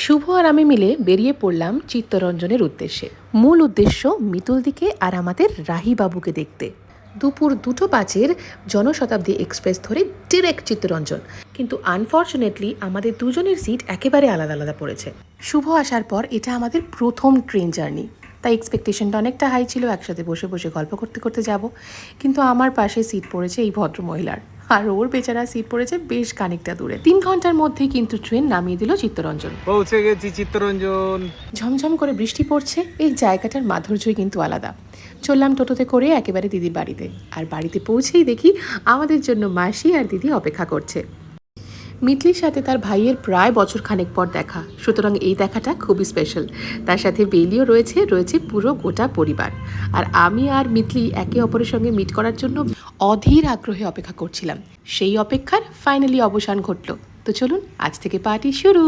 শুভ আর আমি মিলে বেরিয়ে পড়লাম চিত্তরঞ্জনের উদ্দেশ্যে। মূল উদ্দেশ্য মিতুলদিকে আর আমাদের রাহি বাবুকে দেখতে। দুপুর 2:05 জনশতাব্দী এক্সপ্রেস ধরে ডিরেক্ট চিত্তরঞ্জন। কিন্তু আনফর্চুনেটলি আমাদের দুজনের সিট একেবারে আলাদা আলাদা পড়েছে। শুভ আসার পর এটা আমাদের প্রথম ট্রেন জার্নি, তাই এক্সপেকটেশনটা অনেকটা হাই ছিল, একসাথে বসে বসে গল্প করতে করতে যাব। কিন্তু আমার পাশে সিট পড়েছে এই ভদ্রমহিলার, আর ওর বেচারা সিট পড়েছে বেশ খানিকটা দূরে। 3 ঘন্টার মধ্যেই কিন্তু ট্রেন নামিয়ে দিল চিত্তরঞ্জন। পৌঁছে গেছি চিত্তরঞ্জন। ঝমঝম করে বৃষ্টি পড়ছে, এই জায়গাটার মাধুর্যই কিন্তু আলাদা। চললাম টোটোতে করে একেবারে দিদির বাড়িতে, আর বাড়িতে পৌঁছেই দেখি আমাদের জন্য মাসি আর দিদি অপেক্ষা করছে। মিতলির সাথে তার ভাইয়ের প্রায় বছর খানেক পর দেখা, সুতরাং এই দেখাটা খুবই স্পেশাল। তার সাথে বেলিও রয়েছে পুরো গোটা পরিবার। আর আমি আর মিতলি একে অপরের সঙ্গে মিট করার জন্য অধীর আগ্রহে অপেক্ষা করছিলাম। সেই অপেক্ষার ফাইনালি অবসান ঘটল। তো চলুন আজ থেকে পার্টি শুরু।